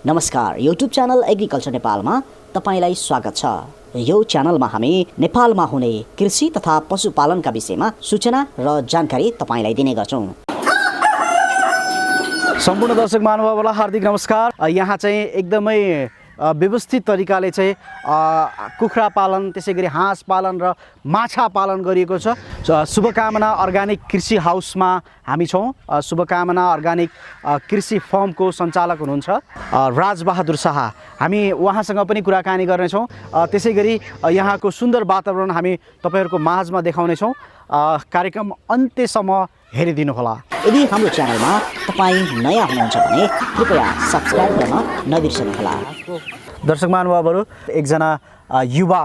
नमस्कार, YouTube channel agriculture नेपालमा तपाईलाई स्वागत छ। यो च्यानलमा हामी नेपालमा हुने कृषि तथा पशुपालनका विषयमा सूचना र जानकारी तपाईलाई दिने गर्छौं। सम्पूर्ण दर्शक महानुभावलाई हार्दिक नमस्कार। यहाँ चाहिँ एकदमै व्यवस्थित तरिकाले चाहिँ कुखुरा पालन, त्यसैगरी हाँस पालन र माछा पालन गरिएको छ। शुभकामना अर्गानिक कृषि हाउसमा हामी छौँ। शुभकामना अर्गानिक कृषि फर्मको सञ्चालक हुनुहुन्छ राजबहादुर शाह। हामी उहाँसँग पनि कुराकानी गर्नेछौँ। त्यसैगरी यहाँको सुन्दर वातावरण हामी तपाईहरुको माझमा देखाउनेछौँ। कार्यक्रम अन्त्यसम्म हेरिदिनुहोला। यदि हाम्रो च्यानलमा तपाईँ नयाँ हुनुहुन्छ भने कृपया सब्स्क्राइब गर्न नबिर्सनुहोला। दर्शक महानुभावहरू, एकजना युवा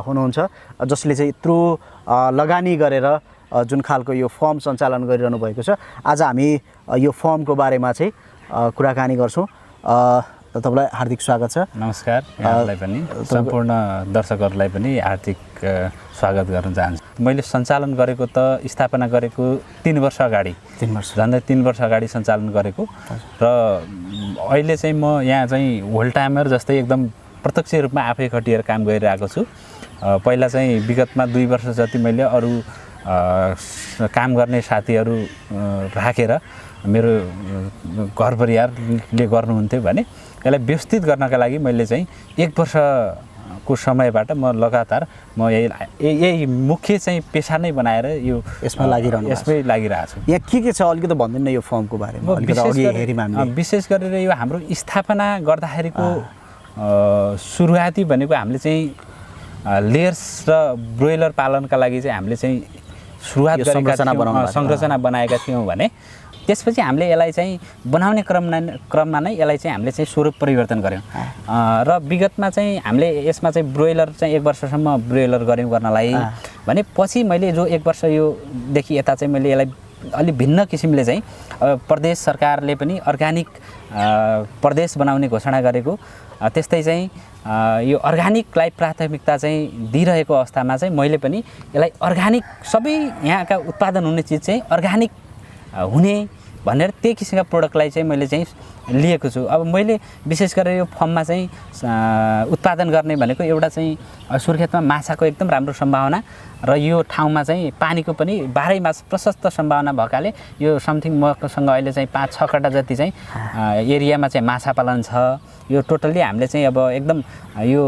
हुनुहुन्छ जसले चाहिँ यत्रो लगानी गरेर जुन खालको यो फर्म सञ्चालन गरिरहनु भएको छ। आज हामी यो फर्मको बारेमा चाहिँ कुराकानी गर्छौँ। तपाईलाई हार्दिक स्वागत छ। नमस्कार। यहाँलाई पनि सम्पूर्ण दर्शकहरूलाई पनि हार्दिक स्वागत गर्न चाहन्छु। मैले सञ्चालन गरेको त स्थापना गरेको 3 वर्ष अगाडि, झन्डै 3 वर्ष अगाडि सञ्चालन गरेको र अहिले चाहिँ म यहाँ चाहिँ होल टाइमर जस्तै एकदम प्रत्यक्ष रूपमा आफै खटिएर काम गरिरहेको छु। पहिला चाहिँ विगतमा 2 वर्ष जति मैले अरू काम गर्ने साथीहरू राखेर मेरो घर परिवारले गर्नुहुन्थ्यो भने यसलाई व्यवस्थित गर्नका लागि मैले चाहिँ 1 वर्षको समयबाट म लगातार म यही मुख्य चाहिँ पेशा नै बनाएर यो यसमै लागिरहेको छु। यहाँ के छ अलिकति भन्दिनु न यो फर्मको बारेमा? विशेष गरेर यो हाम्रो स्थापना गर्दाखेरिको सुरुवाती भनेको हामीले चाहिँ लेयर्स र ब्रोइलर पालनका लागि चाहिँ हामीले चाहिँ सुरुवात गरेका संरचना बनाएका थियौँ भने त्यसपछि हामीले यसलाई चाहिँ बनाउने क्रममा नै यसलाई चाहिँ हामीले चाहिँ स्वरूप परिवर्तन गऱ्यौँ। र विगतमा चाहिँ हामीले यसमा चाहिँ ब्रोइलर चाहिँ 1 वर्षसम्म ब्रोइलर गऱ्यौँ गर्नलाई भने पछि मैले जो 1 वर्ष योदेखि यता चाहिँ मैले यसलाई अलि भिन्न किसिमले चाहिँ प्रदेश सरकारले पनि अर्गानिक प्रदेश बनाउने घोषणा गरेको, त्यस्तै चाहिँ यो अर्गानिकलाई प्राथमिकता चाहिँ दिइरहेको अवस्थामा चाहिँ मैले पनि यसलाई अर्गानिक सबै यहाँका उत्पादन हुने चिज चाहिँ अर्गानिक हुने भनेर त्यही किसिमका प्रोडक्टलाई चाहिँ मैले चाहिँ लिएको छु। अब मैले विशेष गरेर यो फर्ममा चाहिँ उत्पादन गर्ने भनेको एउटा चाहिँ सुर्खेतमा माछाको एकदम राम्रो सम्भावना र यो ठाउँमा चाहिँ पानीको पनि 12 मास प्रशस्त सम्भावना भएकाले यो समथिङ मसँग अहिले चाहिँ 5-6 कट्टा जति चाहिँ एरियामा चाहिँ माछा पालन छ। यो टोटल्ली हामीले चाहिँ अब एकदम यो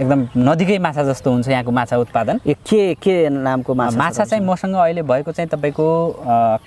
एकदम नदीकै माछा जस्तो हुन्छ यहाँको माछा उत्पादन। के नामको माछा चाहिँ मसँग अहिले भएको चाहिँ तपाईको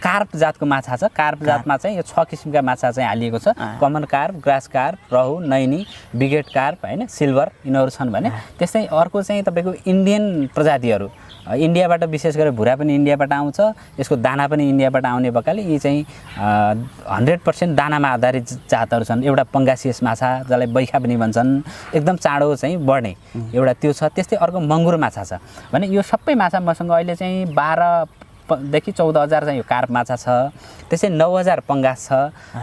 कार्प जातको माछा छ। कार्प जातमा चाहिँ यो 6 किसिमका माछा चाहिँ हालिएको छ। कमन कार्प, ग्रास कार्प, रहु, नैनी, बिगेट कार्प, हैन, सिल्भर, यिनीहरू छन् भने त्यस्तै अर्को चाहिँ तपाईको इन्डियन प्रजातिहरू इन्डियाबाट विशेष गरेर भुरा पनि इन्डियाबाट आउँछ। यसको दाना पनि इन्डियाबाट आउने भएकाले यी चाहिँ 100% दानामा आधारित जातहरू छन्। एउटा पंगासियस माछा जसलाई बैखा पनि भन्छन्, एकदम चाँडो चाहिँ बढ्ने एउटा त्यो छ। त्यस्तै अर्को मङ्गुर माछा छ भने यो सबै माछा मसँग अहिले चाहिँ 12 देखि 14,000 चाहिँ यो कार्प माछा छ। त्यसै 9,000 पंगास छ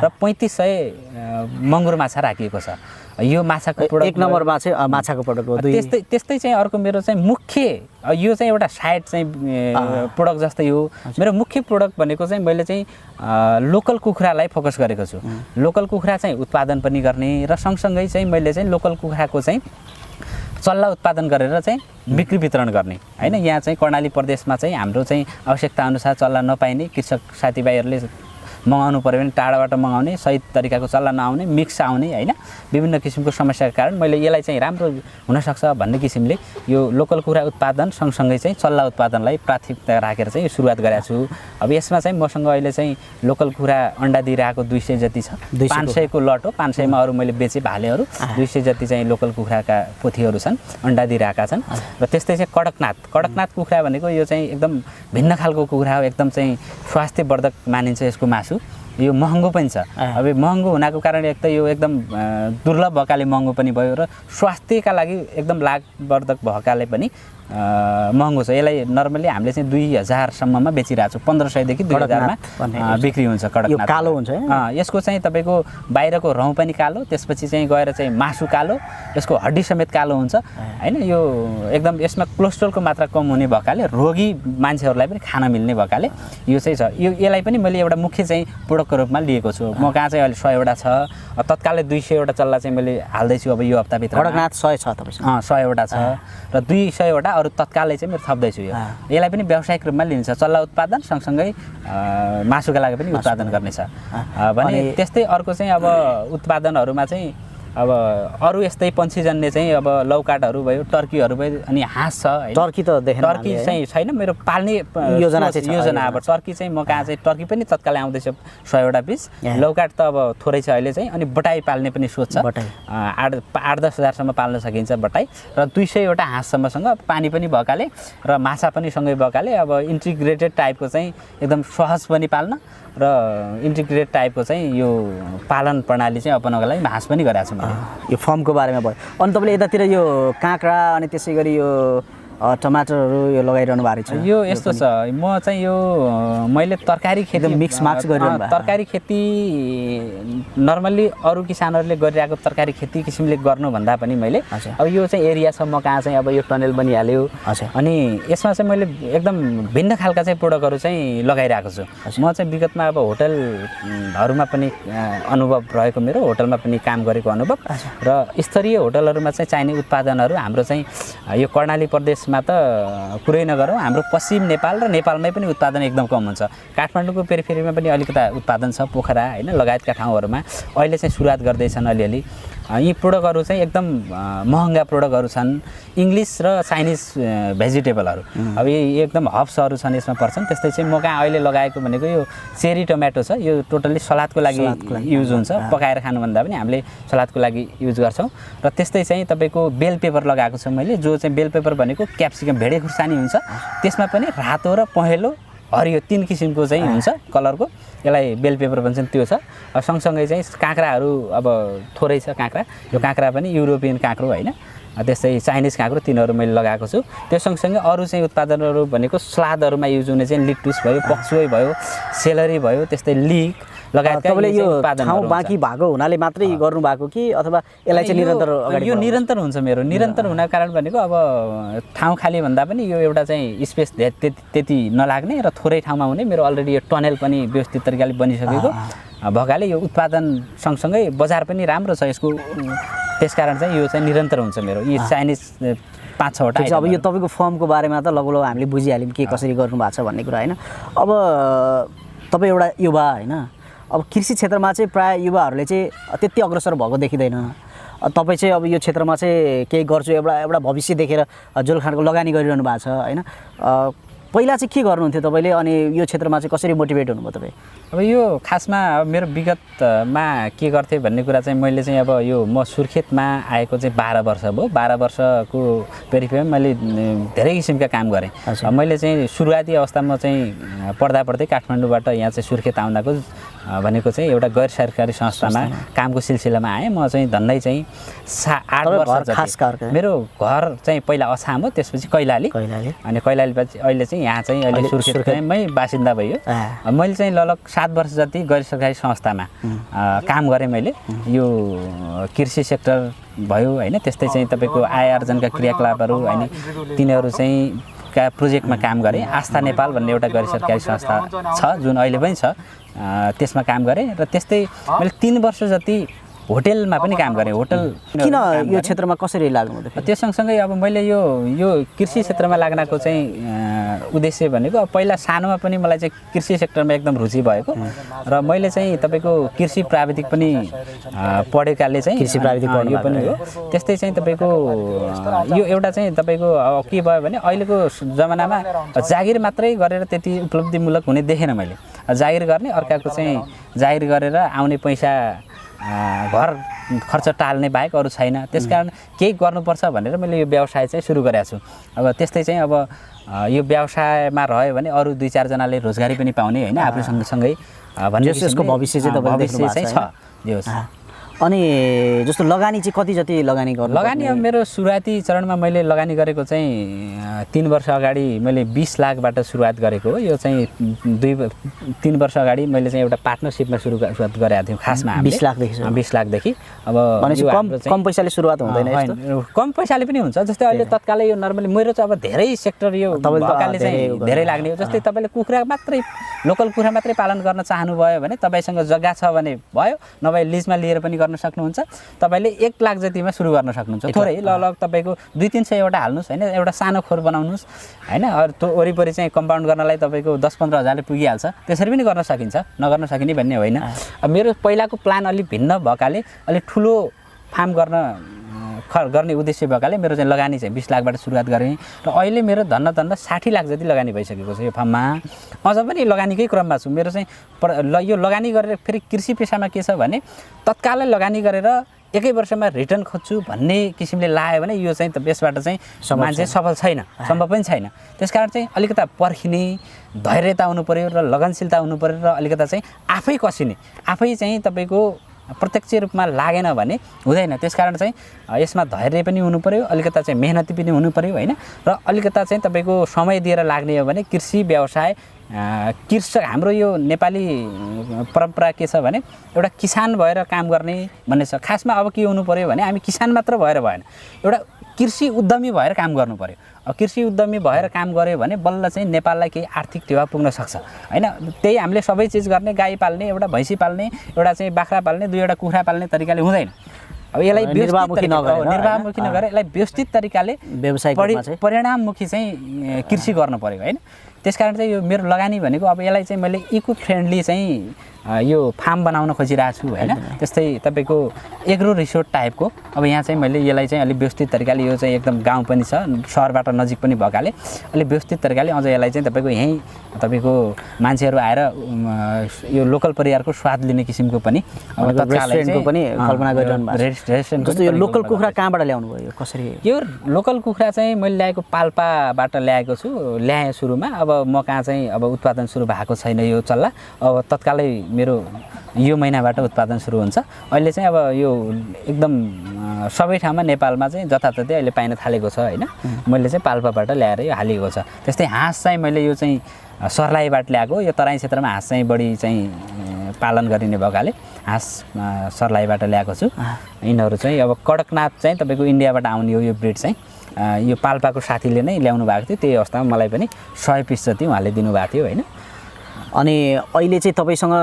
र 3,500 मङ्गुर माछा राखिएको छ। यो माछाको प्रोडक्ट 1 नम्बरमा चाहिँ माछाको प्रोडक्ट हो। त्यस्तै चाहिँ अर्को मेरो चाहिँ मुख्य यो चाहिँ एउटा साइड चाहिँ प्रोडक्ट जस्तै हो। मेरो मुख्य प्रोडक्ट भनेको चाहिँ मैले चाहिँ लोकल कुखुरालाई फोकस गरेको छु। लोकल कुखुरा चाहिँ उत्पादन पनि गर्ने र सँगसँगै चाहिँ मैले चाहिँ लोकल कुखुराको चाहिँ चल्ला उत्पादन गरेर चाहिँ बिक्री वितरण गर्ने, हैन। यहाँ चाहिँ कर्णाली प्रदेशमा चाहिँ हाम्रो चाहिँ आवश्यकता अनुसार चल्ला नपाइने कृषक साथीभाइहरूले मगाउनु पर्यो भने टाढाबाट मगाउने, सही तरिकाको चल्ला नआउने, मिक्स आउने, हैन, विभिन्न किसिमको समस्याका कारण मैले यसलाई चाहिँ राम्रो हुनसक्छ भन्ने किसिमले यो लोकल कुखुरा उत्पादन सँगसँगै चाहिँ चल्ला उत्पादनलाई प्राथमिकता राखेर चाहिँ सुरुवात गरेको छु। अब यसमा चाहिँ मसँग अहिले चाहिँ लोकल कुखुरा अन्डा दिइरहेको 200 जति छ। 500 को लट हो। 500 मा अरू मैले बेचे भालेहरू, 200 जति चाहिँ लोकल कुखुराका पोथीहरू छन्, अन्डा दिइरहेका छन्। र त्यस्तै चाहिँ कडकनाथ कुखुरा भनेको यो चाहिँ एकदम भिन्न खालको कुखुरा हो। एकदम चाहिँ स्वास्थ्यवर्धक मानिन्छ यसको मासु। यो महँगो पनि छ। अब महँगो हुनाको कारण एक त यो एकदम दुर्लभ भएकाले महँगो पनि भयो र स्वास्थ्यका लागि एकदम लाभवर्धक भएकाले पनि महँगो छ। यसलाई नर्मली हामीले चाहिँ 2000 सम्ममा बेचिरहेको छौँ। 1500 देखि 2000 मा बिक्री हुन्छ कडकनाथ। कालो हुन्छ। यसको चाहिँ तपाईको बाहिरको रौँ पनि कालो, त्यसपछि चाहिँ गएर चाहिँ मासु कालो, यसको हड्डी समेत कालो हुन्छ, हैन। यो एकदम यसमा कोलेस्ट्रोलको मात्रा कम हुने भएकाले रोगी मान्छेहरूलाई पनि खान मिल्ने भएकाले यो चाहिँ छ। यसलाई पनि मैले एउटा मुख्य चाहिँ प्रोडक्ट प्रडक्टको रूपमा लिएको छु। म कहाँ चाहिँ अहिले 100 वटा छ, तत्कालै 200 वटा चल्ला चाहिँ मैले हाल्दैछु अब यो हप्ताभित्र। कडकनाथ 100 छ तपाईसँग? 100 वटा छ र 200 वटा अरू तत्कालै चाहिँ मेरो थप्दैछु यो। यसलाई पनि व्यावसायिक रूपमा लिन्छ, चल्ला उत्पादन सँगसँगै मासुका लागि पनि उत्पादन गर्नेछ भने। त्यस्तै अर्को चाहिँ अब उत्पादनहरूमा चाहिँ अब अरू यस्तै पन्छीजन्य चाहिँ अब लौकाटहरू भयो, टर्कीहरू भयो, अनि हाँस छ है। टर्की त देखेन, टर्की चाहिँ छैन मेरो पाल्ने योजना चाहिँ अब टर्की चाहिँ म कहाँ चाहिँ टर्की पनि तत्कालै आउँदैछ 100 वटा पिस। लौकाट त अब थोरै छ अहिले चाहिँ, अनि बटाई पाल्ने पनि सोच छ। 8-10 हजारसम्म पाल्न सकिन्छ बटाई, र 200 वटा हाँससम्मसँग पानी पनि भएकाले र माछा पनि सँगै भएकाले अब इन्टिग्रेटेड टाइपको चाहिँ एकदम सहज पनि पाल्न र इन्टिग्रेटेड टाइपको चाहिँ यो पालन प्रणाली चाहिँ अपनाउनको लागि हाँस पनि गरेको छु मैले। यो फर्मको बारेमा भयो। अनि तपाईँले यतातिर यो काँक्रा अनि त्यसै गरी यो टमाटरहरू यो लगाइरहनु भएको छ? यो यस्तो छ, म चाहिँ यो मैले तरकारी खेती मिक्स मार्क्स गरिरहनु भएको? तरकारी खेती नर्मल्ली अरू किसानहरूले गरिरहेको तरकारी खेती किसिमले गर्नुभन्दा पनि मैले अब यो चाहिँ एरिया छ म कहाँ चाहिँ अब यो टनेल बनिहाल्यो, अनि यसमा चाहिँ मैले एकदम भिन्न खालका चाहिँ प्रोडक्टहरू चाहिँ लगाइरहेको छु। म चाहिँ विगतमा अब होटलहरूमा पनि अनुभव रहेको, मेरो होटलमा पनि काम गरेको अनुभव, र स्तरीय होटलहरूमा चाहिँ चाहिने उत्पादनहरू हाम्रो चाहिँ यो कर्णाली प्रदेशमा त कुरै नगरौँ, हाम्रो पश्चिम नेपाल र नेपालमै पनि उत्पादन एकदम कम हुन्छ। काठमाडौँको पेरिफेरीमा पनि अलिकता उत्पादन छ, पोखरा होइन लगायतका ठाउँहरूमा अहिले चाहिँ सुरुवात गर्दैछन् अलिअलि। यी प्रोडक्टहरू चाहिँ एकदम महँगा प्रोडक्टहरू छन्, इङ्ग्लिस र चाइनिज भेजिटेबलहरू, अब यी एकदम हब्सहरू छन् यसमा पर्छन्। त्यस्तै चाहिँ म कहाँ अहिले लगाएको भनेको यो चेरी टमाटो छ, यो टोटल्ली सलादको लागि युज हुन्छ, पकाएर खानुभन्दा पनि हामीले सलादको लागि युज गर्छौँ। र त्यस्तै चाहिँ तपाईँको बेल पेपर लगाएको छु मैले, जो चाहिँ बेल पेपर भनेको क्याप्सिकम भेडे खुर्सानी हुन्छ, त्यसमा पनि रातो र पहेँलो हरियो 3 किसिमको चाहिँ हुन्छ कलरको, यसलाई बेल पेपर भन्छन्, त्यो छ। सँगसँगै चाहिँ काँक्राहरू अब थोरै छ काँक्रा, यो काँक्रा पनि युरोपियन काँक्रो होइन, त्यस्तै चाइनिज काँक्रो, तिनीहरू मैले लगाएको छु। त्यो सँगसँगै अरू चाहिँ उत्पादनहरू भनेको सलादहरूमा युज हुने चाहिँ लिटुस भयो, पक्सुई भयो, सेलरी भयो, त्यस्तै लिक लगायतका तपाईँले यो ठाउँ बाँकी भएको हुनाले मात्रै गर्नुभएको कि अथवा यसलाई चाहिँ निरन्तर अगाडि? यो निरन्तर हुन्छ मेरो, निरन्तर हुनको कारण भनेको अब ठाउँ खाली भन्दा पनि यो एउटा चाहिँ स्पेस त्यति नलाग्ने र थोरै ठाउँमा हुने, मेरो अलरेडी यो टनेल पनि व्यवस्थित तरिकाले बनिसकेको भएकाले यो उत्पादन सँगसँगै बजार पनि राम्रो छ यसको, त्यसकारण चाहिँ यो चाहिँ निरन्तर हुन्छ मेरो। यी चाइनिज 5-6 वटा। अब यो तपाईँको फर्मको बारेमा त लगभग हामीले बुझिहाल्यौँ के कसरी गर्नुभएको छ भन्ने कुरा होइन। अब तपाईँ एउटा युवा होइन, अब कृषि क्षेत्रमा चाहिँ प्रायः युवाहरूले चाहिँ त्यति अग्रसर भएको देखिँदैन। तपाईँ चाहिँ अब यो क्षेत्रमा चाहिँ केही गर्छु एउटा भविष्य देखेर जोलखानको लगानी गरिरहनु भएको छ होइन। पहिला चाहिँ के गर्नुहुन्थ्यो तपाईँले, अनि यो क्षेत्रमा चाहिँ कसरी मोटिभेट हुनुभयो तपाईँ? अब यो खासमा अब मेरो विगतमा के गर्थेँ भन्ने कुरा चाहिँ मैले चाहिँ अब यो म सुर्खेतमा आएको चाहिँ 12 वर्ष भयो। 12 वर्षको पेरिफेरीमा मैले धेरै किसिमका काम गरेँ। मैले चाहिँ सुरुवाती अवस्थामा चाहिँ पढ्दै काठमाडौँबाट यहाँ चाहिँ सुर्खेत आउँदाको भनेको चाहिँ एउटा गैर सरकारी संस्थामा कामको सिलसिलामा आएँ। म चाहिँ धन्दै चाहिँ 8 वर्ष जति। मेरो घर चाहिँ पहिला अछाम हो, त्यसपछि कैलाली, अनि कैलालीपछि अहिले चाहिँ यहाँ चाहिँ अहिले सुर्खेतमै बासिन्दा भयो। मैले चाहिँ लगभग 7 वर्ष जति गैर सरकारी संस्थामा काम गरेँ मैले। यो कृषि सेक्टर भयो होइन, त्यस्तै चाहिँ तपाईँको आय आर्जनका क्रियाकलापहरू होइन, तिनीहरू चाहिँ का प्रोजेक्टमा काम गरेँ। आस्था नेपाल भन्ने एउटा गैर सरकारी संस्था छ जुन अहिले पनि छ, त्यसमा काम गरेँ। र त्यस्तै मैले 3 वर्ष जति होटलमा पनि काम गरेँ। होटल किन यो क्षेत्रमा कसरी लाग्नु? त्यो सँगसँगै अब मैले यो कृषि क्षेत्रमा लाग्नको चाहिँ उद्देश्य भनेको अब पहिला सानोमा पनि मलाई चाहिँ कृषि सेक्टरमा एकदम रुचि भएको, र मैले चाहिँ तपाईँको कृषि प्राविधिक पनि पढेकाले चाहिँ कृषि प्राविधिक यो पनि हो। त्यस्तै चाहिँ तपाईँको यो एउटा चाहिँ तपाईँको अब के भयो भने अहिलेको जमानामा जागिर मात्रै गरेर त्यति उपलब्धिमूलक हुने देखेन मैले। जागिर गर्ने, अर्काको चाहिँ जागिर गरेर आउने पैसा घर खर्च टाल्ने बाहेक अरू छैन। त्यसकारण केही गर्नुपर्छ भनेर मैले यो व्यवसाय चाहिँ सुरु गरेको छु। अब त्यस्तै चाहिँ अब यो व्यवसायमा रह्यो भने अरू 2-4 जनाले रोजगारी पनि पाउने होइन, आफ्नो सँगसँगै भन्ने यसको भविष्य चाहिँ तपाईँ भविष्य चाहिँ छ। अनि जस्तो लगानी चाहिँ कति जति लगानी गर्नु? लगानी अब मेरो सुरुवाती चरणमा मैले लगानी गरेको चाहिँ 3 वर्ष अगाडि मैले 20 लाखबाट सुरुवात गरेको हो। यो चाहिँ 2-3 वर्ष अगाडि मैले चाहिँ एउटा पार्टनरसिपमा सुरुवात गरेको थियौँ खासमा। 20 लाखदेखि 20 लाखदेखि। अब कम पैसाले सुरुवात हुँदैन यस्तो? कम पैसाले पनि हुन्छ। जस्तै अहिले तत्कालै यो नर्मली मेरो चाहिँ अब धेरै सेक्टर यो भएकाले चाहिँ धेरै लाग्ने हो। जस्तै तपाईँले कुखुरा मात्रै लोकल कुखुरा मात्रै पालन गर्न चाहनुभयो भने तपाईँसँग जग्गा छ भने भयो, नभए लिजमा लिएर पनि गर्न सक्नुहुन्छ। तपाईँले 1 लाख जतिमा सुरु गर्न सक्नुहुन्छ। थोरै ल तपाईँको 200-300 एउटा हाल्नुहोस् होइन, एउटा सानो खोर बनाउनुहोस् होइन। त्यो वरिपरि चाहिँ कम्पाउन्ड गर्नलाई तपाईँको 10-15 हजारले पुगिहाल्छ। त्यसरी पनि गर्न सकिन्छ, नगर्न सकिने भन्ने होइन। अब मेरो पहिलाको प्लान अलिक भिन्न भएकाले अलिक ठुलो फार्म गर्ने उद्देश्य भएकाले मेरो चाहिँ लगानी चाहिँ 20 लाखबाट सुरुवात गरेँ र अहिले मेरो धन्न 60 लाख जति लगानी भइसकेको छ यो फार्ममा। अझ पनि लगानीकै क्रममा छु। मेरो चाहिँ यो लगानी गरेर फेरि कृषि पेसामा के छ भने तत्कालै लगानी गरेर 1 वर्षमा रिटर्न खोज्छु भन्ने किसिमले लाग्यो भने यो चाहिँ यसबाट चाहिँ मान्छे सफल छैन, सम्भव पनि छैन। त्यसकारण चाहिँ अलिकता पर्खिने धैर्यता हुनु पर्यो र लगनशीलता हुनु पर्यो र अलिकता चाहिँ आफै कसिने, आफै चाहिँ तपाईँको प्रत्यक्ष रूपमा लागेन भने हुँदैन। त्यसकारण चाहिँ यसमा धैर्य पनि हुनु पर्यो, अलिकता चाहिँ मेहनती पनि हुनु पर्यो होइन। र अलिकता चाहिँ तपाईँको समय दिएर लाग्ने हो भने कृषि व्यवसाय कृषक हाम्रो यो नेपाली परम्परा के छ भने एउटा किसान भएर काम गर्ने भन्ने छ। खासमा अब के हुनु पर्यो भने हामी किसान मात्र भएर भएन, एउटा कृषि उद्यमी भएर काम गर्नु पर्यो। कृषि उद्यमी भएर काम गऱ्यो भने बल्ल चाहिँ नेपाललाई केही आर्थिक टेवा पुग्न सक्छ होइन। त्यही हामीले सबै चिज गर्ने, गाई पाल्ने, एउटा भैँसी पाल्ने, एउटा चाहिँ बाख्रा पाल्ने, 2वटा कुखुरा पाल्ने तरिकाले हुँदैन। अब यसलाई निर्वाहमुखी नगरेर यसलाई व्यवस्थित तरिकाले व्यवसाय परिणाममुखी चाहिँ कृषि गर्नु पर्यो होइन। त्यसकारण चाहिँ यो मेरो लगानी भनेको अब यसलाई चाहिँ मैले इको फ्रेन्डली चाहिँ यो फार्म बनाउन खोजिरहेको छु होइन। त्यस्तै तपाईँको एग्रो रिसोर्ट टाइपको अब यहाँ चाहिँ मैले यसलाई चाहिँ अलिक व्यवस्थित तरिकाले, यो चाहिँ एकदम गाउँ पनि छ, सहरबाट नजिक पनि भएकाले अलिक व्यवस्थित तरिकाले अझ यसलाई चाहिँ तपाईँको यहीँ तपाईँको मान्छेहरू आएर यो लोकल परिवारको स्वाद लिने किसिमको पनि अब रेस्टुरेन्टको पनि कल्पना गरिरहनु भएको छ। रेस्टुरेन्ट जस्तो यो लोकल कुखुरा कहाँबाट ल्याउनु भयो, कसरी? यो लोकल कुखुरा चाहिँ मैले ल्याएको पाल्पाबाट ल्याएको छु, ल्याएँ सुरुमा। अब म कहाँ चाहिँ अब उत्पादन सुरु भएको छैन यो चल्ला, अब तत्कालै मेरो यो महिनाबाट उत्पादन सुरु हुन्छ। अहिले चाहिँ अब यो एकदम सबै ठाउँमा नेपालमा चाहिँ जताततै अहिले पाइन थालेको छ होइन। मैले चाहिँ पाल्पाबाट ल्याएर यो हालेको छ। त्यस्तै हाँस चाहिँ मैले यो चाहिँ सर्लाहीबाट ल्याएको, यो तराई क्षेत्रमा हाँस चाहिँ बढी चाहिँ पालन गरिने भएकाले हाँस सर्लाहीबाट ल्याएको छु। यिनीहरू चाहिँ अब कडकनाथ चाहिँ तपाईँको इन्डियाबाट आउने हो यो ब्रिड चाहिँ। यो पाल्पाको साथीले नै ल्याउनु भएको थियो, त्यही अवस्थामा मलाई पनि 100 पिस जति उहाँले दिनुभएको थियो होइन। अनि अहिले चाहिँ तपाईँसँग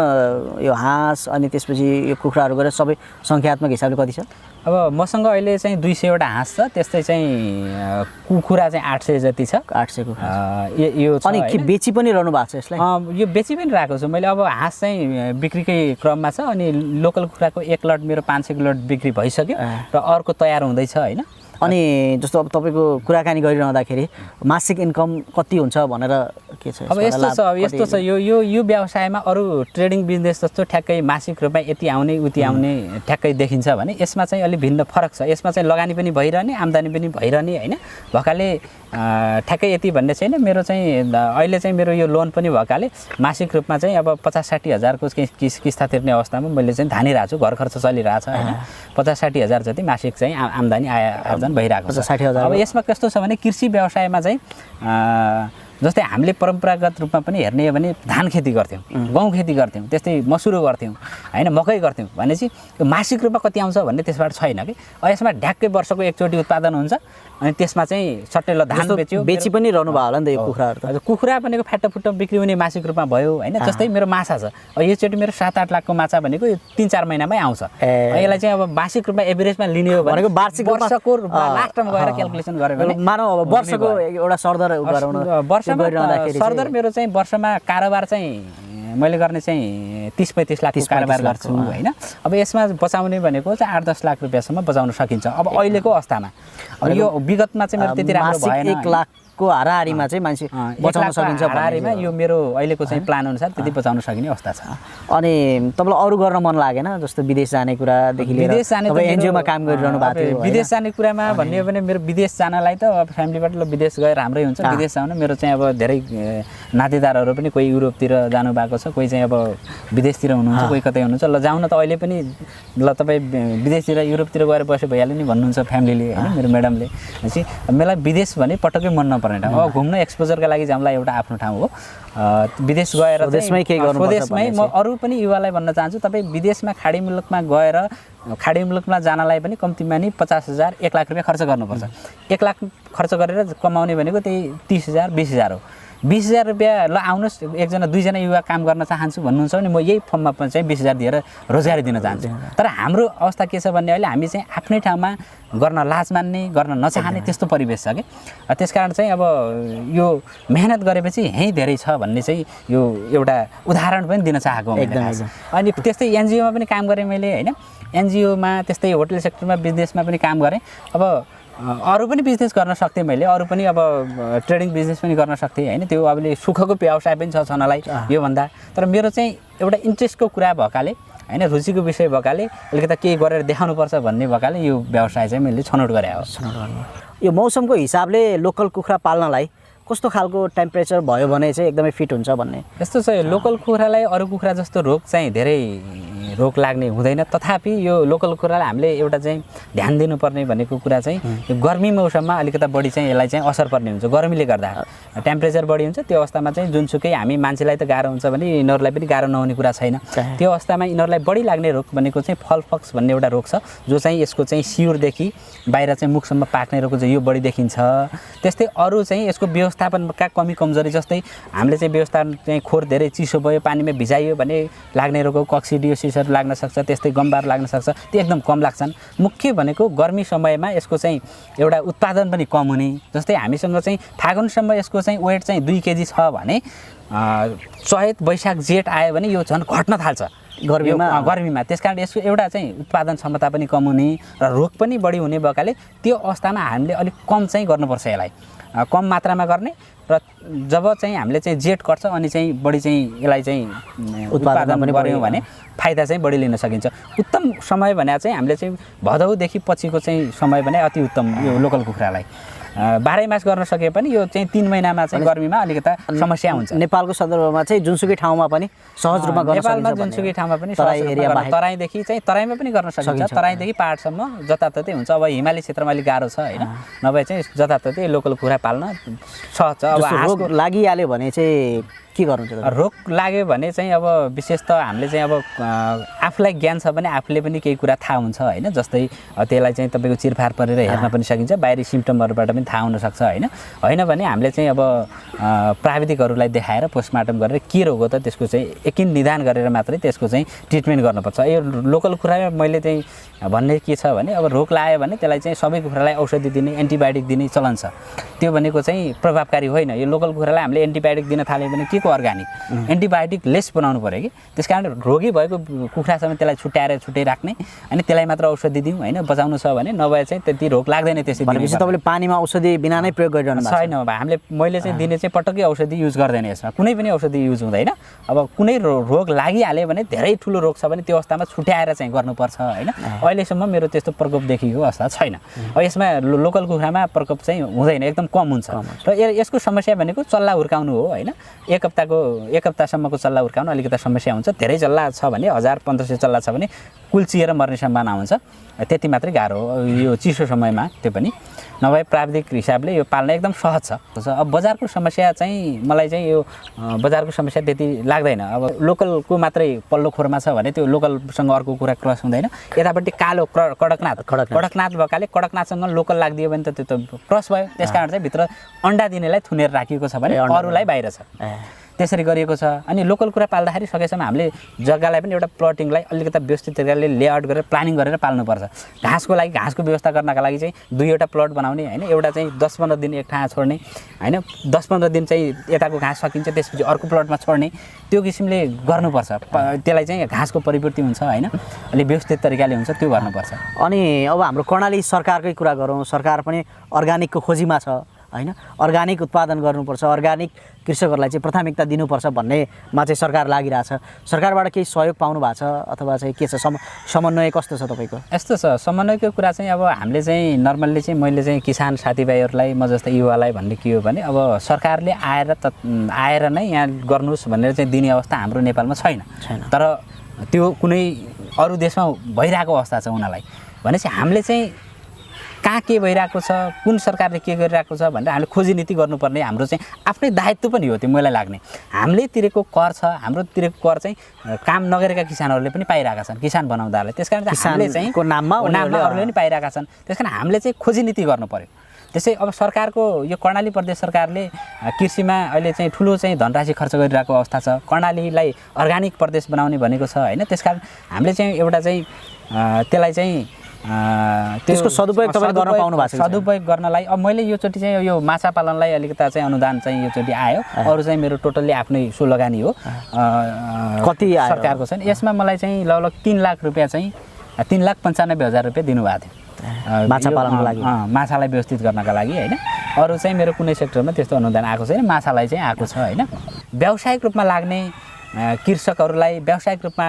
यो हाँस अनि त्यसपछि यो कुखुराहरू गरेर सबै सङ्ख्यात्मक हिसाबले कति छ? अब मसँग अहिले चाहिँ 200वटा हाँस छ, त्यस्तै चाहिँ कुखुरा चाहिँ 800 जति छ। 800 कुखुरा यो छ। अनि के बेची पनि रहनु भएको छ यसलाई? यो बेची पनि रहेको छु मैले। अब हाँस चाहिँ बिक्रीकै क्रममा छ अनि लोकल कुखुराको 1 लट मेरो 500 किलो लट बिक्री भइसक्यो र अर्को तयार हुँदैछ होइन। अनि जस्तो अब तपाईँको कुराकानी गरिरहँदाखेरि मासिक इन्कम कति हुन्छ भनेर के छ? अब यस्तो छ यो व्यवसायमा अरू ट्रेडिङ बिजनेस जस्तो ठ्याक्कै मासिक रूपमा यति आउने उति आउने ठ्याक्कै देखिन्छ भने यसमा चाहिँ अलिक भिन्न फरक छ। यसमा चाहिँ लगानी पनि भइरहने, आम्दानी पनि भइरहने होइन। भएकाले ठ्याक्कै यति भन्ने छैन। मेरो चाहिँ अहिले चाहिँ मेरो यो लोन पनि भएकाले मासिक रूपमा चाहिँ अब 50-60 हजारको किस्ता तिर्ने अवस्थामा मैले चाहिँ धानिरहेको छु, घर खर्च चलिरहेछ होइन। 50-60 हजार जति मासिक चाहिँ आम्दानी आर्जन भइरहेको छ। 60 हजार। अब यसमा कस्तो छ भने कृषि व्यवसायमा चाहिँ जस्तै हामीले परम्परागत रूपमा पनि हेर्ने हो भने धान खेती गर्थ्यौँ, गहुँ खेती गर्थ्यौँ, त्यस्तै मसुरो गर्थ्यौँ होइन, मकै गर्थ्यौँ भनेपछि त्यो मासिक रूपमा कति आउँछ भन्ने त्यसबाट छैन कि। यसमा ढ्याक्कै वर्षको एकचोटि उत्पादन हुन्छ अनि त्यसमा चाहिँ सट्टै ल धान बेच्यो, बेची पनि रहनु भयो होला नि त यो कुखुराहरू त। कुखुरा भनेको फ्याटफुट्ट बिक्री हुने मासिक रूपमा भयो होइन। जस्तै मेरो माछा छ, अब योचोटि मेरो 7-8 लाखको माछा भनेको यो 3-4 महिनामै आउँछ। यसलाई चाहिँ अब मासिक रूपमा एभरेजमा लिने हो भनेको वार्षिक वर्षको लास्टमा गएर क्याल्कुलेसन गऱ्यो भने मानौ अब वर्षको एउटा सरदर गराउन सरदर मेरो चाहिँ वर्षमा कारोबार चाहिँ मैले गर्ने चाहिँ 30-35 लाखको कारोबार गर्छु होइन। अब यसमा बचाउने भनेको चाहिँ 8-10 लाख रुपियाँसम्म बचाउन सकिन्छ अब अहिलेको अवस्थामा। अब यो विगतमा चाहिँ मेरो त्यति राम्रो भएन। 1 लाख लाखको हाराहारीमा चाहिँ मान्छे बचाउन सकिन्छ हाराहारीमा यो मेरो अहिलेको चाहिँ प्लान अनुसार त्यति बचाउन सकिने अवस्था छ। अनि तपाईँलाई अरू गर्न मन लागेन जस्तो विदेश जाने कुरादेखि लिएर विदेश जाने एनजिओमा काम गरिरहनु भएको थियो विदेश जाने कुरामा भन्ने हो भने मेरो विदेश जानलाई त अब फ्यामिलीबाट ल विदेश गएर राम्रै हुन्छ विदेश जान मेरो चाहिँ अब धेरै नातेदारहरू पनि कोही युरोपतिर जानु भएको छ कोही चाहिँ अब विदेशतिर हुनुहुन्छ कोही कतै हुनुहुन्छ ल जाउन त अहिले पनि ल तपाईँ विदेशतिर युरोपतिर गएर बसे भइहाल्यो नि भन्नुहुन्छ फ्यामिलीले होइन मेरो म्याडमले भनेपछि मलाई विदेश भने पटक्कै मन नपर्ने ठाउँ अब घुम्न एक्सपोजरका लागि जाउँला एउटा आफ्नो ठाउँ हो विदेश गएर स्वदेशमै केही गर्नु स्वदेशमै म अरू पनि युवालाई भन्न चाहन्छु तपाईँ विदेशमा खाडी मुलुकमा गएर खाडी मुलुकमा जानलाई पनि कम्तीमा नि 50,000 1 लाख रुपियाँ खर्च गर्नुपर्छ 1 लाख खर्च गरेर कमाउने भनेको त्यही 30,000 20,000 हो 20,000 रुपियाँ ल आउनुहोस् एकजना दुईजना युवा काम गर्न चाहन्छु भन्नुहुन्छ भने म यही फर्ममा पनि चाहिँ 20,000 दिएर रोजगारी दिन चाहन्छु तर हाम्रो अवस्था के छ भन्ने अहिले हामी चाहिँ आफ्नै ठाउँमा गर्न लाज मान्ने गर्न नचाहने त्यस्तो परिवेश छ कि त्यसकारण चाहिँ अब यो मेहनत गरेपछि यहीँ धेरै छ भन्ने चाहिँ यो एउटा उदाहरण पनि दिन चाहेको अनि त्यस्तै एनजिओमा पनि काम गरेँ मैले होइन एनजिओमा त्यस्तै होटल सेक्टरमा बिजनेसमा पनि काम गरेँ अब अरू पनि बिजनेस गर्न सक्थेँ मैले अरू पनि अब ट्रेडिङ बिजनेस पनि गर्न सक्थेँ होइन त्यो अब सुखको व्यवसाय पनि छ छनलाई योभन्दा तर मेरो चाहिँ एउटा इन्ट्रेस्टको कुरा भएकाले होइन रुचिको विषय भएकाले अलिकति केही गरेर देखाउनुपर्छ भन्ने भएकाले यो व्यवसाय चाहिँ मैले छनौट गरेँ हो यो मौसमको हिसाबले लोकल कुखुरा पाल्नलाई कस्तो खालको टेम्परेचर भयो भने चाहिँ एकदमै फिट हुन्छ भन्ने यस्तो छ लोकल कुखुरालाई अरू कुखुरा जस्तो रोग चाहिँ धेरै रोग लाग्ने हुँदैन तथापि यो लोकल कुखुरालाई हामीले एउटा चाहिँ ध्यान दिनुपर्ने भनेको कुरा चाहिँ यो गर्मी मौसममा अलिकति बढी चाहिँ यसलाई चाहिँ असर पर्ने हुन्छ गर्मीले गर्दा टेम्परेचर बढी हुन्छ त्यो अवस्थामा चाहिँ जुनसुकै हामी मान्छेलाई त गाह्रो हुन्छ भने यिनीहरूलाई पनि गाह्रो नहुने कुरा छैन त्यो अवस्थामा यिनीहरूलाई बढी लाग्ने रोग भनेको चाहिँ फलफक्स भन्ने एउटा रोग छ जो चाहिँ यसको चाहिँ सिउरदेखि बाहिर चाहिँ मुखसम्म पाक्ने रोग चाहिँ यो बढी देखिन्छ त्यस्तै अरू चाहिँ यसको व्यवस्थापनका कमी कमजोरी जस्तै हामीले चाहिँ व्यवस्थापन चाहिँ खोर धेरै चिसो भयो पानीमा भिजाइयो भने लाग्ने रोग कक्सिडियोसिसहरू लाग्न सक्छ त्यस्तै गम्बार लाग्न सक्छ त्यो एकदम कम लाग्छन् मुख्य भनेको गर्मी समयमा यसको चाहिँ एउटा उत्पादन पनि कम हुने जस्तै हामीसँग चाहिँ फागुनसम्म यसको चाहिँ वेट चाहिँ 2 केजी छ भने चैत वैशाख जेठ आयो भने यो झन् घट्न थाल्छ गर्मीमा त्यसकारण यसको एउटा चाहिँ उत्पादन क्षमता पनि कम हुने र रोग पनि बढी हुने भएकाले त्यो अवस्थामा हामीले अलिक कम चाहिँ गर्नुपर्छ यसलाई कम मात्रामा गर्ने र जब चाहिँ हामीले चाहिँ जेट कट्छ अनि चाहिँ बढी चाहिँ यसलाई चाहिँ उत्पादन गऱ्यौँ भने फाइदा चाहिँ बढी लिन सकिन्छ उत्तम समय भने चाहिँ हामीले चाहिँ भदौदेखि पछिको चाहिँ समय भने अति उत्तम यो लोकल कुखुरालाई 12 मास गर्न सके पनि यो चाहिँ 3 महिनामा चाहिँ गर्मीमा अलिकता समस्या हुन्छ नेपालको सन्दर्भमा चाहिँ जुनसुकै ठाउँमा पनि सहज रूपमा गर्न सकिन्छ नेपालमा जुनसुकै ठाउँमा पनि तराईदेखि चाहिँ तराईमा पनि गर्न सकिन्छ तराईदेखि पहाडसम्म जताततै हुन्छ अब हिमाली क्षेत्रमा अलिक गाह्रो छ होइन नभए चाहिँ जताततै लोकल कुखुरा पाल्न सहज छ अब रोग लागिहाल्यो भने चाहिँ के गर्नुहुन्छ रोग लाग्यो भने चाहिँ अब विशेष त हामीले चाहिँ अब आफूलाई ज्ञान छ भने आफूले पनि केही कुरा थाहा हुन्छ होइन जस्तै त्यसलाई चाहिँ तपाईँको चिरफार परेर हेर्न पनि सकिन्छ बाहिरी सिम्पटमहरूबाट पनि थाहा हुनसक्छ होइन भने हामीले चाहिँ अब प्राविधिकहरूलाई देखाएर पोस्टमार्टम गरेर के रोग हो त त्यसको चाहिँ यकिन निदान गरेर मात्रै त्यसको चाहिँ ट्रिटमेन्ट गर्नुपर्छ यो लोकल कुखुरामा मैले चाहिँ भन्ने के छ भने अब रोग लाग्यो भने त्यसलाई चाहिँ सबै कुखुरालाई औषधि दिने एन्टिबायोटिक दिने चलन छ त्यो भनेको चाहिँ प्रभावकारी होइन यो लोकल कुखुरालाई हामीले एन्टिबायोटिक दिन थाल्यो भने के को अर्ग्यानिक एन्टिबायोटिक लेस बनाउनु पऱ्यो कि त्यसकारण रोगी भएको कुखुरासम्म त्यसलाई छुट्याएर छुट्टै राख्ने अनि त्यसलाई मात्र औषधि दिउँ होइन बचाउनु छ भने नभए चाहिँ त्यति रोग लाग्दैन त्यसै भनेपछि तपाईँले पानीमा औषधि बिना नै प्रयोग गरिरहनु छैन हामीले मैले चाहिँ दिने चाहिँ पटक्कै औषधि युज गर्दैन यसमा कुनै पनि औषधि युज हुँदैन अब कुनै रोग लागिहाल्यो भने धेरै ठुलो रोग छ भने त्यो अवस्थामा छुट्याएर चाहिँ गर्नुपर्छ होइन अहिलेसम्म मेरो त्यस्तो प्रकोप देखिएको अवस्था छैन अब यसमा लोकल कुखुरामा प्रकोप चाहिँ हुँदैन एकदम कम हुन्छ र यसको समस्या भनेको चल्ला हुर्काउनु हो होइन एक हप्तासम्मको चल्ला हुर्काउनु अलिकति समस्या हुन्छ धेरै चल्ला छ भने 1000-1500 चल्ला छ भने कुल्चिएर मर्ने सम्भावना हुन्छ त्यति मात्रै गाह्रो हो यो चिसो समयमा त्यो पनि नभए प्राविधिक हिसाबले यो पाल्न एकदम सहज छ अब बजारको समस्या चाहिँ मलाई चाहिँ यो बजारको समस्या त्यति लाग्दैन अब लोकलको मात्रै पल्लो खोरमा छ भने त्यो लोकलसँग अर्को कुरा क्रस हुँदैन यतापट्टि कालो कडकनाथ भएकाले कडकनाथसँग लोकल लाग्दियो भने त त्यो त क्रस भयो त्यसकारण चाहिँ भित्र अन्डा दिनेलाई थुनेर राखिएको छ भने अरूलाई बाहिर छ त्यसरी गरिएको छ अनि लोकल कुरा पाल्दाखेरि सकेसम्म हामीले जग्गालाई पनि एउटा प्लटिङलाई अलिकति व्यवस्थित तरिकाले लेआउट गरेर प्लानिङ गरेर पाल्नुपर्छ घाँसको लागि घाँसको व्यवस्था गर्नका लागि चाहिँ 2वटा प्लट बनाउने होइन एउटा चाहिँ 10-15 दिन एक ठाउँ छोड्ने होइन 10-15 दिन चाहिँ यताको घाँस सकिन्छ त्यसपछि अर्को प्लटमा छोड्ने त्यो किसिमले गर्नुपर्छ त्यसलाई चाहिँ घाँसको परिपूर्ति हुन्छ होइन अलिक व्यवस्थित तरिकाले हुन्छ त्यो गर्नुपर्छ अनि अब हाम्रो कर्णाली सरकारकै कुरा गरौँ सरकार पनि अर्ग्यानिकको खोजीमा छ होइन अर्ग्यानिक उत्पादन गर्नुपर्छ, अर्ग्यानिक कृषकहरूलाई चाहिँ प्राथमिकता दिनुपर्छ भन्नेमा चाहिँ सरकार लागिरहेछ। सरकारबाट केही सहयोग पाउनु भएको छ अथवा चाहिँ के छ, समन्वय कस्तो छ तपाईँको? यस्तो छ, समन्वयको कुरा चाहिँ अब हामीले चाहिँ नर्मल्ली चाहिँ मैले चाहिँ किसान साथीभाइहरूलाई म जस्तै युवालाई भन्ने के हो भने अब सरकारले आएर नै यहाँ गर्नुहोस् भनेर चाहिँ दिने अवस्था हाम्रो नेपालमा छैन। तर त्यो कुनै अरू देशमा भइरहेको अवस्था छ उनीहरूलाई भनेपछि हामीले चाहिँ कहाँ के भइरहेको छ, कुन सरकारले के गरिरहेको छ भनेर हामीले खोजी नीति गर्नुपर्ने हाम्रो चाहिँ आफ्नै दायित्व पनि हो त्यो मलाई लाग्ने। हामीले तिरेको कर छ, हाम्रो तिरेको कर चाहिँ काम नगरेका किसानहरूले पनि पाइरहेका छन्, किसान बनाउँदाहरूले। त्यस कारण हामीले चाहिँ नाममा अरूले पनि पाइरहेका छन्। त्यस कारण हामीले चाहिँ खोजी नीति गर्नु पर्यो। त्यसै अब सरकारको यो कर्णाली प्रदेश सरकारले कृषिमा अहिले चाहिँ ठुलो चाहिँ धनराशि खर्च गरिरहेको अवस्था छ। कर्णालीलाई अर्ग्यानिक प्रदेश बनाउने भनेको छ होइन। त्यसकारण हामीले चाहिँ एउटा चाहिँ त्यसलाई चाहिँ त्यसको सदुपयोग तपाईले गर्न पाउनु भएको छ? सदुपयोग गर्नलाई अब मैले योचोटि चाहिँ यो माछा पालनलाई अलिकता चाहिँ अनुदान चाहिँ योचोटि आयो। अरू चाहिँ मेरो टोटल्ली आफ्नै सो लगानी हो। कति सरकारको छ यसमा मलाई चाहिँ लगभग 3 लाख रुपियाँ चाहिँ 3,95,000 रुपियाँ दिनुभएको थियो माछा पालनको लागि, माछालाई व्यवस्थित गर्नका लागि होइन। अरू चाहिँ मेरो कुनै सेक्टरमा त्यस्तो अनुदान आएको छैन, माछालाई चाहिँ आएको छ होइन। व्यावसायिक रूपमा लाग्ने कृषकहरूलाई, व्यावसायिक रूपमा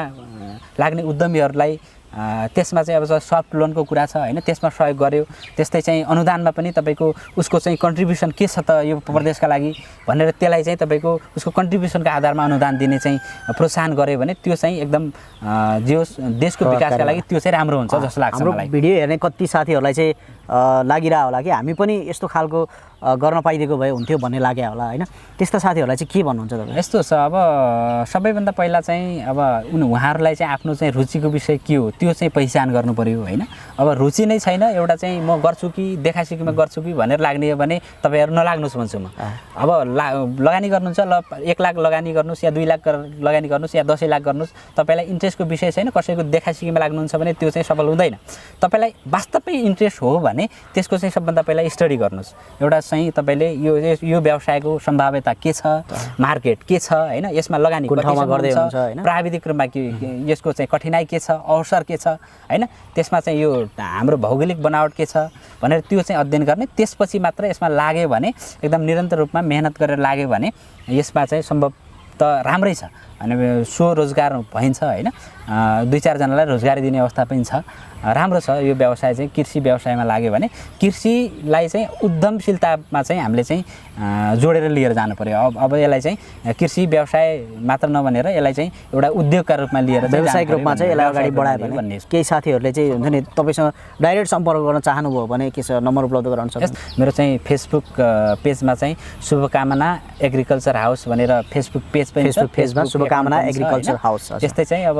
लाग्ने उद्यमीहरूलाई त्यसमा चाहिँ अब सफ्ट लोनको कुरा छ होइन, त्यसमा सहयोग गर्यो। त्यस्तै चाहिँ अनुदानमा पनि तपाईँको उसको चाहिँ कन्ट्रिब्युसन के छ त यो प्रदेशका लागि भनेर त्यसलाई चाहिँ तपाईँको उसको कन्ट्रिब्युसनको आधारमा अनुदान दिने चाहिँ प्रोत्साहन गर्यो भने त्यो चाहिँ एकदम देशको विकासका लागि त्यो चाहिँ राम्रो हुन्छ जस्तो लाग्छ मलाई। भिडियो हेर्ने कति साथीहरूलाई चाहिँ लागिरह होला कि हामी पनि यस्तो खालको गर्न पाइदिएको भए हुन्थ्यो भन्ने लाग्यो होला होइन। त्यस्ता साथीहरूलाई चाहिँ के भन्नुहुन्छ तपाईँ? यस्तो छ, अब सबैभन्दा पहिला चाहिँ अब उहाँहरूलाई चाहिँ आफ्नो चाहिँ रुचिको विषय के हो त्यो चाहिँ पहिचान गर्नु पर्यो होइन। अब रुचि नै छैन, एउटा चाहिँ म गर्छु कि देखासिकीमा गर्छु कि भनेर लाग्ने हो भने तपाईँहरू नलाग्नुहोस् भन्छु म। अब लगानी गर्नुहुन्छ, ल 1 लाख लगानी गर्नुहोस् या 2 लाख लगानी गर्नुहोस् या 10 लाख गर्नुहोस्, तपाईँलाई इन्ट्रेस्टको विषय छैन, कसैको देखासिकीमा लाग्नुहुन्छ भने त्यो चाहिँ सफल हुँदैन। तपाईँलाई वास्तवमै इन्ट्रेस्ट हो भने त्यसको चाहिँ सबभन्दा पहिला स्टडी गर्नुहोस्। एउटा चाहिँ तपाईँले यो व्यवसायको सम्भाव्यता के छ, मार्केट के छ होइन, यसमा लगानी प्राविधिक रूपमा के, यसको चाहिँ कठिनाइ के छ, अवसर के छ होइन, त्यसमा चाहिँ यो हाम्रो भौगोलिक बनावट के छ भनेर त्यो चाहिँ अध्ययन गर्ने। त्यसपछि मात्र यसमा लाग्यो भने एकदम निरन्तर रूपमा मेहनत गरेर लाग्यो भने यसमा चाहिँ सम्भव त राम्रै छ। अनि स्वरोजगार भइन्छ होइन, 2-4 जनालाई रोजगारी दिने अवस्था पनि छ। राम्रो छ यो व्यवसाय चाहिँ। कृषि व्यवसायमा लाग्यो भने कृषिलाई चाहिँ उद्यमशीलतामा चाहिँ हामीले चाहिँ जोडेर लिएर जानु पर्यो। अब यसलाई चाहिँ कृषि व्यवसाय मात्र नभनेर यसलाई चाहिँ एउटा उद्योगका रूपमा लिएर व्यावसायिक रूपमा चाहिँ यसलाई अगाडि बढायो भने केही साथीहरूले चाहिँ हुन्छ नि तपाईँसँग डाइरेक्ट सम्पर्क गर्न चाहनुभयो भने के छ, नम्बर उपलब्ध गराउन सक्नुहुन्छ? मेरो चाहिँ फेसबुक पेजमा चाहिँ शुभकामना एग्रिकल्चर हाउस भनेर फेसबुक पेज पनि छ। फेसबुकमा शुभकामना एग्रिकल्चर हाउस। त्यस्तै चाहिँ अब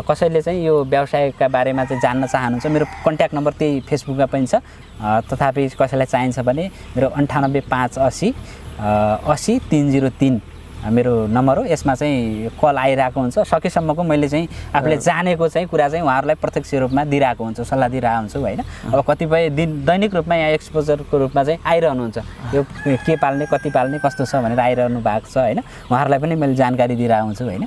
कसैले चाहिँ यो व्यवसायका बारेमा चाहिँ जान्न चाहनुहुन्छ, मेरो कन्ट्याक्ट नम्बर त्यही फेसबुकमा पनि छ। तथापि कसैलाई चाहिन्छ भने मेरो 985880 80303 मेरो नम्बर हो। यसमा चाहिँ कल आइरहेको हुन्छ। सकेसम्मको मैले चाहिँ आफूले जानेको चाहिँ कुरा चाहिँ उहाँहरूलाई प्रत्यक्ष रूपमा दिइरहेको हुन्छु, सल्लाह दिइरहेको हुन्छु होइन। अब कतिपय दैनिक रूपमा यहाँ एक्सपोजरको रूपमा चाहिँ आइरहनुहुन्छ, यो के पाल्ने, कति पाल्ने, कस्तो छ भनेर आइरहनु भएको छ होइन। उहाँहरूलाई पनि मैले जानकारी दिइरहेको हुन्छु होइन।